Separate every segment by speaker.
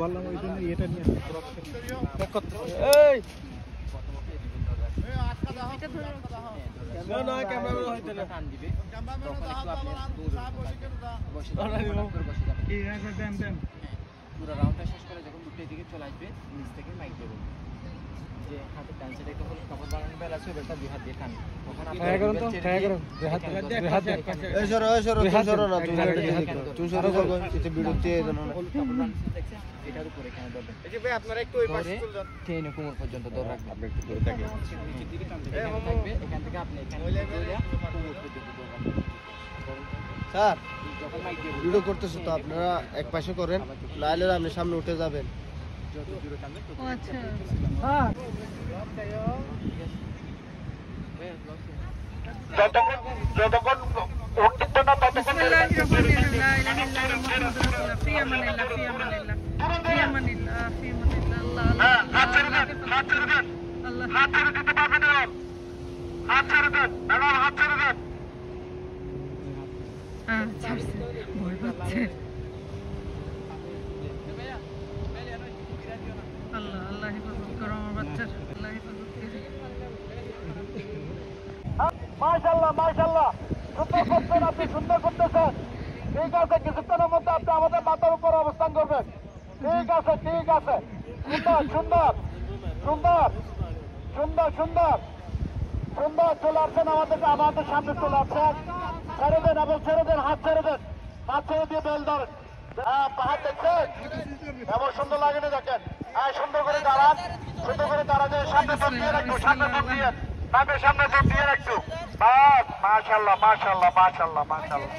Speaker 1: বললাম ওই জন্য এটা নিয়ে
Speaker 2: পুরো রাউন্ডটা শেষ করে যখন দুটোর দিকে চলে আসবে নিচ থেকে মাইক দেবো যে হাতে ডান সাইডে কাপড় বানানো বেলা আছে বেলটা দুই হাত দিয়ে টান তখন এটার উপরে এখানে ধরবেন এই যে ভাই আপনারা একটু ওই পাশে চলে যান ট্রেনে কোমর পর্যন্ত ধরে রাখবেন আপনি একটু ধরে থাকেন নিচের দিকে টান থাকবে এখান থেকে আপনি এখানে কোমর পর্যন্ত ধরে রাখবেন
Speaker 3: স্যার ভিডিও করতেছো তো আপনারা এক পাশে করেন নাহলে আপনি সামনে উঠে যাবেন
Speaker 2: যত দূরে টানবেন তত
Speaker 4: আচ্ছা
Speaker 2: হ্যাঁ যতক্ষণ উঠতে না ততক্ষণ
Speaker 4: আল্লাহ আল্লাহ হিফাজত করো আমার বাচ্চার আল্লাহ হিফাজত
Speaker 2: মাশাআল্লাহ মাশাআল্লাহ সুন্দর করছেন আপনি সুন্দর করতেছেন ঠিক আছে কিছুক্ষণের মধ্যে আপনি আমাদের মাথার উপর অবস্থান করবেন ঠিক আছে সুন্দর সুন্দর সুন্দর সুন্দর সুন্দর সুন্দর চলে আসছেন আমাদের সামনে চলে আসছেন ছেড়ে দেন এবং ছেড়ে দেন হাত ছেড়ে দেন হাত ছেড়ে দিয়ে বেল ধরেন হাত দেখছেন এমন সুন্দর লাগে না দেখেন সুন্দর করে দাঁড়ান সামনে দৌড় দিয়ে রাখবো সামনে দৌড় দিয়ে সামনে দৌড় দিয়ে রাখছো বাস মাশাআল্লাহ মাশাআল্লাহ মাশাআল্লাহ মাশাআল্লাহ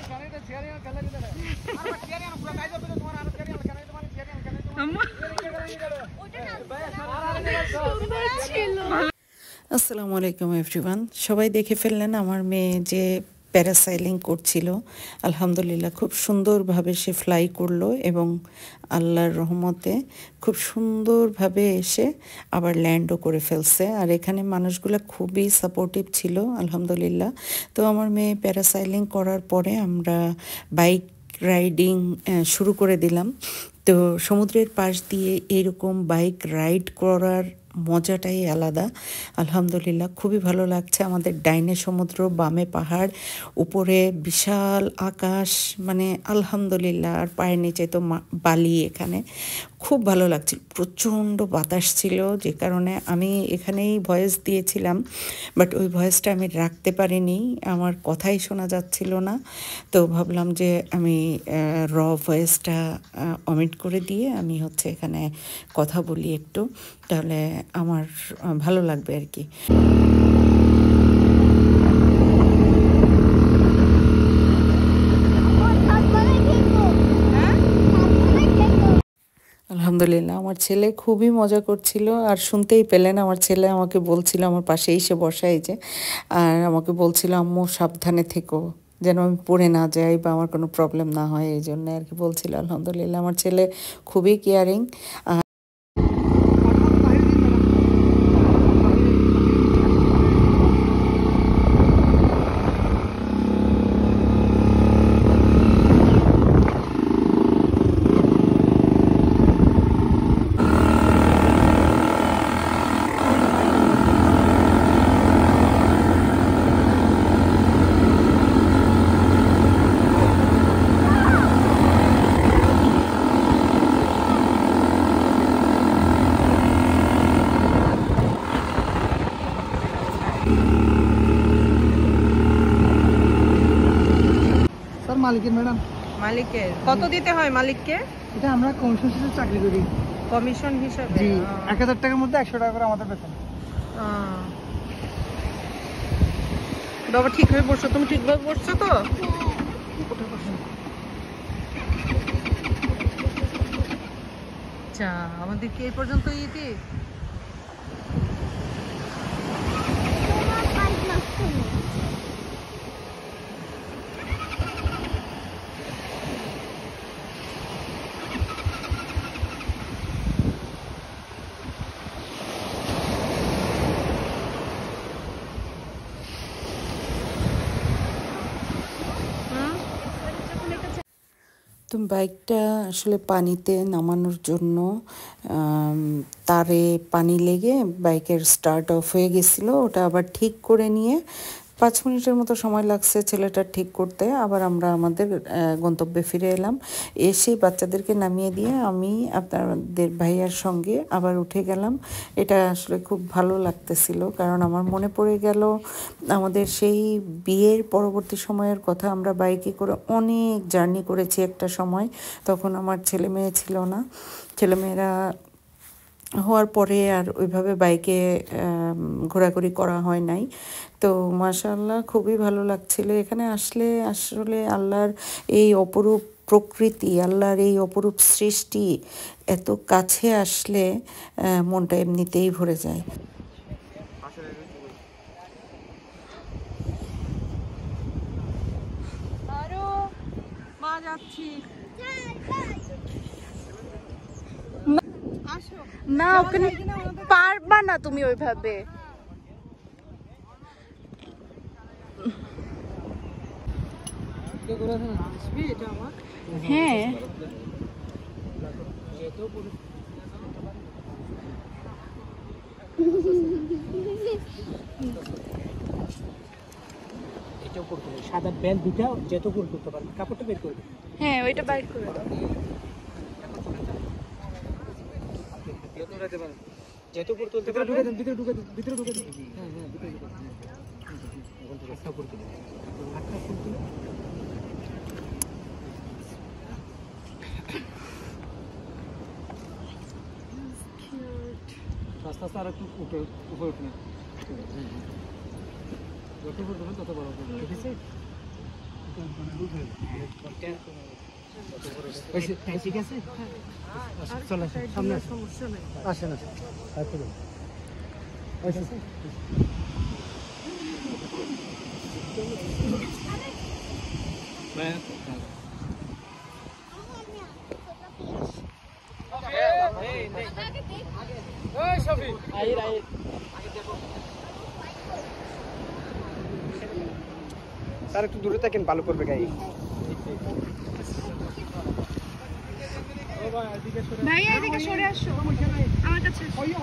Speaker 5: আসসালামু আলাইকুম এভরিওয়ান সবাই দেখে ফেললেন আমার মেয়ে যে প্যারাসাইলিং করছিল আলহামদুলিল্লাহ খুব সুন্দরভাবে সে ফ্লাই করলো এবং আল্লাহর রহমতে খুব সুন্দরভাবে এসে আবার ল্যান্ডও করে ফেলছে আর এখানে মানুষগুলো খুবই সাপোর্টিভ ছিল আলহামদুলিল্লাহ তো আমার মেয়ে প্যারাসাইলিং করার পরে আমরা বাইক রাইডিং শুরু করে দিলাম তো সমুদ্রের পাশ দিয়ে এরকম বাইক রাইড করার মজাটাই আলাদা আলহামদুলিল্লাহ খুবই ভালো লাগছে আমাদের ডাইনে সমুদ্র বামে পাহাড় উপরে বিশাল আকাশ মানে আলহামদুলিল্লাহ আর পায়ের নিচে তো বালি এখানে খুব ভালো লাগছিল প্রচণ্ড বাতাস ছিল যে কারণে আমি এখানেই ভয়েস দিয়েছিলাম বাট ওই ভয়েসটা আমি রাখতে পারিনি আমার কথাই শোনা যাচ্ছিল না তো ভাবলাম যে আমি র ভয়েসটা অমিট করে দিয়ে আমি হচ্ছে এখানে কথা বলি একটু তাহলে আমার ভালো লাগবে আর কি আলহামদুলিল্লাহ আমার ছেলে খুবই মজা করছিল আর শুনতেই পেলেন আমার ছেলে আমাকে বলছিল আমার পাশে এসে বসাই যে আর আমাকে বলছিল আম্মু সাবধানে থেকো যেন আমি পড়ে না যাই বা আমার কোনো প্রবলেম না হয় এই জন্য আর কি বলছিল আলহামদুলিল্লাহ আমার ছেলে খুবই কেয়ারিং
Speaker 1: মালিকের ম্যাডাম
Speaker 4: মালিকের কত দিতে হয় মালিককে
Speaker 1: এটা আমরা কমিশন হিসেবে চাকরি করি
Speaker 4: কমিশন হিসাবে
Speaker 1: জি 1000 টাকার মধ্যে 100 টাকা করে আমাদের বেতন
Speaker 4: বাবা ঠিক হয়ে বসছো তুমি ঠিকভাবে বসছো তো আচ্ছা আমাদের কি এই পর্যন্ত ইতি
Speaker 5: তো বাইকটা আসলে পানিতে নামানোর জন্য তারে পানি লেগে বাইকের স্টার্ট অফ হয়ে গেছিলো, ওটা আবার ঠিক করে নিয়ে 5 মিনিটের মতো সময় লাগছে ছেলেটা ঠিক করতে। আবার আমরা আমাদের গন্তব্যে ফিরে এলাম। এসে বাচ্চাদেরকে নামিয়ে দিয়ে আমি আপনাদের ভাইয়ার সঙ্গে আবার উঠে গেলাম। এটা আসলে খুব ভালো লাগতেছিল, কারণ আমার মনে পড়ে গেল আমাদের সেই বিয়ের পরবর্তী সময়ের কথা। আমরা বাইকে করে অনেক জার্নি করেছি একটা সময়, তখন আমার ছেলে মেয়ে ছিল না। ছেলেমেয়েরা হওয়ার পরে আর ওইভাবে বাইকে ঘোরাঘুরি করা হয় নাই। তো মাশাআল্লাহ খুবই ভালো লাগছিল এখানে আসলে। আসলে আল্লাহর এই অপরূপ প্রকৃতি, আল্লাহর এই অপরূপ সৃষ্টি এত কাছে আসলে মনটা এমনিতেই ভরে যায়।
Speaker 4: আরো মা যাচ্ছি না, ওখানে পারবা না তুমি ওইভাবে। হ্যাঁ
Speaker 1: এটাও করতে হবে, সাদা ব্যান্ড দুটা যেত করতে পারবে, কাপড়টা বের করবে।
Speaker 4: হ্যাঁ ওইটা বাইর করে দাও।
Speaker 1: যেত করতে ভিতরে ঢুকে দেন, ভিতরে ঢুকে দেন, ভিতরে ঢুকে দেন। হ্যাঁ হ্যাঁ, ভিতরে ঢুকে দেন। একটা করতে দেন, একটা করতে দেন। আস্তে আস্তে আর একটু উপরে উঠে নেন। যত উপরে উঠবেন তত বড় হবে, ঠিক আছে? ঠিক আছে, চলে আসেন, সামনে আসেন,
Speaker 4: সমস্যা নেই।
Speaker 1: আসেন আসেন। স্যার একটু দূরে থাকেন, ভালো করবে গাড়ি।
Speaker 4: ভাইয়া এদিকে সরে আসো আমার কাছে। ওই যে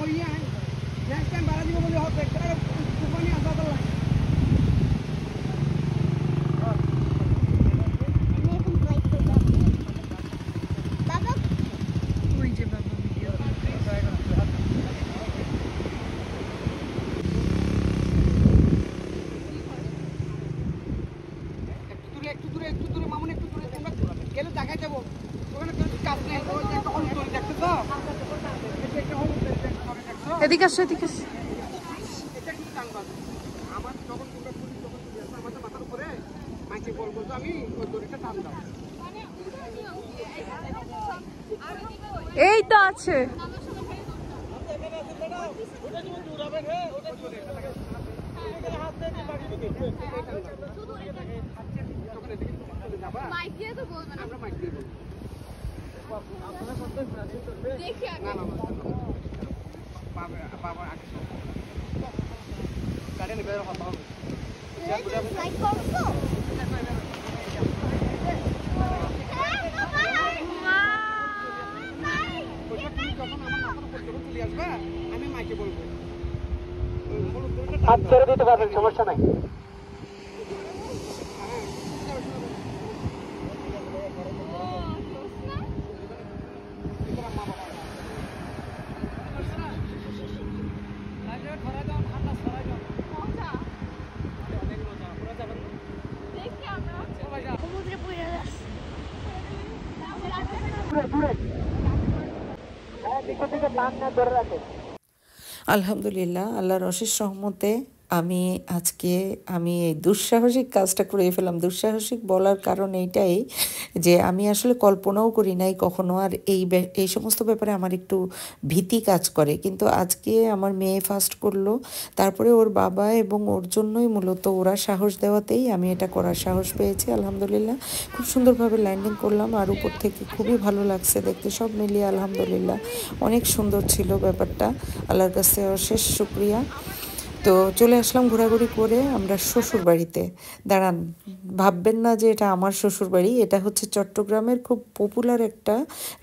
Speaker 4: বাবা ভিডিও
Speaker 1: একটু দূরে মামুন, একটু দূরে। তোমরা গেলে দেখাই যাবো, ওখানে কাজ নেই। একটা হলুদ দড়ি দেখতেছো? একটা হলুদ দড়ি দেখতেছো?
Speaker 4: এদিকে আসো, এদিকে আসো।
Speaker 1: এটা কিন্তু টানবা। আমার যখন তোমরা পুলিশ যখন চলে আসবে আমাদের মাথার উপরে, মাইকে বলবো তো আমি ওই দড়িটা টান দাও।
Speaker 4: এই তো আছে।
Speaker 6: মাইক দিয়ে তো বলবেন,
Speaker 1: আমরা মাইক দিয়ে বলবো।
Speaker 6: দেখি আগে।
Speaker 1: না বাবা আগে গাড়ি নিয়ে বের হতে হবে।
Speaker 6: লাইক করছো?
Speaker 1: আমি মাইকে বলবো,
Speaker 2: হাত ছেড়ে দিতে পারবেন, সমস্যা নাই।
Speaker 6: সমুদ্রে পড়ে যাচ্ছে।
Speaker 5: আলহামদুলিল্লাহ, আল্লাহর অশেষ রহমতে আমি এই দুঃসাহসিক কাজটা করে ফেললাম। দুঃসাহসিক বলার কারণ এইটাই যে আমি আসলে কল্পনাও করি নাই কখনো, আর এই সমস্ত ব্যাপারে আমার একটু ভীতি কাজ করে। কিন্তু আজকে আমার মেয়ে ফার্স্ট করলো, তারপরে ওর বাবা এবং ওর জন্যই মূলত ওরা সাহস দেওয়াতেই আমি এটা করার সাহস পেয়েছি। আলহামদুলিল্লাহ খুব সুন্দরভাবে ল্যান্ডিং করলাম, আর উপর থেকে খুবই ভালো লাগছে দেখতে। সব মিলিয়ে আলহামদুলিল্লাহ অনেক সুন্দর ছিল ব্যাপারটা। আল্লাহর কাছে অশেষ শুকরিয়া। তো তো চলে আসলাম ঘোরাঘুরি করে আমরা শ্বশুর বাড়িতে। দাঁড়ান, ভাববেন না যে এটা আমার শ্বশুর বাড়ি, এটা হচ্ছে চট্টগ্রামের খুব পপুলার একটা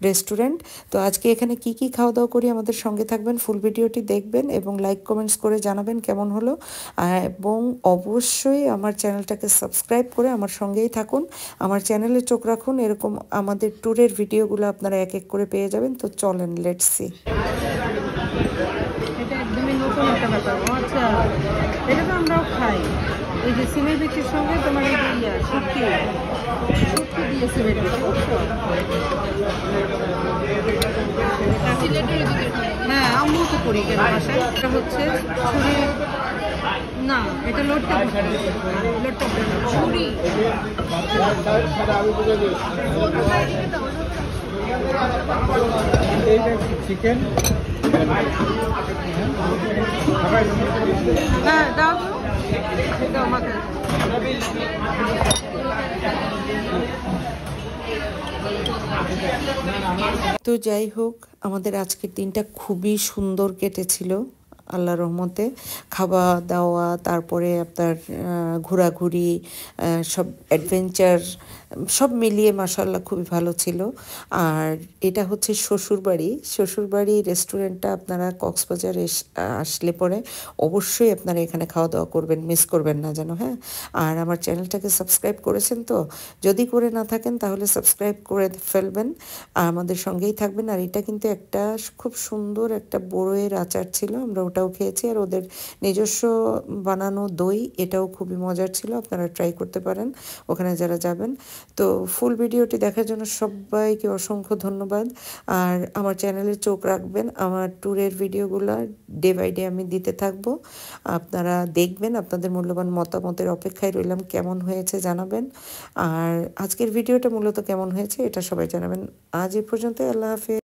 Speaker 5: রেস্টুরেন্ট। তো আজকে এখানে কি কি খাওয়া দাওয়া করি আমাদের সঙ্গে থাকবেন, ফুল ভিডিওটি দেখবেন এবং লাইক কমেন্টস করে জানাবেন কেমন হলো। এবং অবশ্যই আমার চ্যানেলটাকে সাবস্ক্রাইব করে আমার সঙ্গেই থাকুন, আমার চ্যানেলে চোখ রাখুন, এরকম আমাদের ট্যুরের ভিডিওগুলো আপনারা এক এক করে পেয়ে যাবেন। তো চলেন, লেটস সি।
Speaker 4: এটা একদমই নতুন একটা ব্যাপার। ও আচ্ছা, এটা তো আমরাও খাই। এই যে সিমের বিচির সঙ্গে তোমার এই যে শুটকি দিয়ে সিমের বিচি। হ্যাঁ, আম্মু তো করি কেন বাসায়। এটা হচ্ছে ছুরি না, এটা লোটটা ছুরি।
Speaker 1: চিকেন
Speaker 4: হ্যাঁ দাও তো, এটা আমাকে
Speaker 5: তো যাই হোক, আমাদের আজকের দিনটা খুবই সুন্দর কেটেছিল আল্লাহর রহমতে। খাওয়া দাওয়া, তারপরে আপনার ঘোরাঘুরি, সব অ্যাডভেঞ্চার সব মিলিয়ে মাশাআল্লাহ খুবই ভালো ছিল। আর এটা হচ্ছে শ্বশুরবাড়ি রেস্টুরেন্টটা আপনারা কক্সবাজার আসলে পরে অবশ্যই আপনারা এখানে খাওয়া দাওয়া করবেন, মিস করবেন না যেন, হ্যাঁ। আর আমার চ্যানেলটাকে সাবস্ক্রাইব করেছেন তো? যদি করে না থাকেন তাহলে সাবস্ক্রাইব করে ফেলবেন, আর আমাদের সঙ্গেই থাকবেন। আর এটা কিন্তু একটা খুব সুন্দর একটা বড়ইয়ের আচার ছিল, আমরা ওটাও খেয়েছি। আর ওদের নিজস্ব বানানো দই, এটাও খুবই মজার ছিল, আপনারা ট্রাই করতে পারেন ওখানে যারা যাবেন। তো ফুল ভিডিওটি দেখার জন্য সবাইকে অসংখ্য ধন্যবাদ। আর আমার চ্যানেলে চোখ রাখবেন, আমার ট্যুরের ভিডিওগুলো ডে বাই ডে আমি দিতে থাকবো, আপনারা দেখবেন। আপনাদের মূল্যবান মতামতের অপেক্ষায় রইলাম, কেমন হয়েছে জানাবেন। আর আজকের ভিডিওটা মূলত কেমন হয়েছে এটা সবাই জানাবেন। আজ এই পর্যন্ত, আল্লাহ হাফেজ।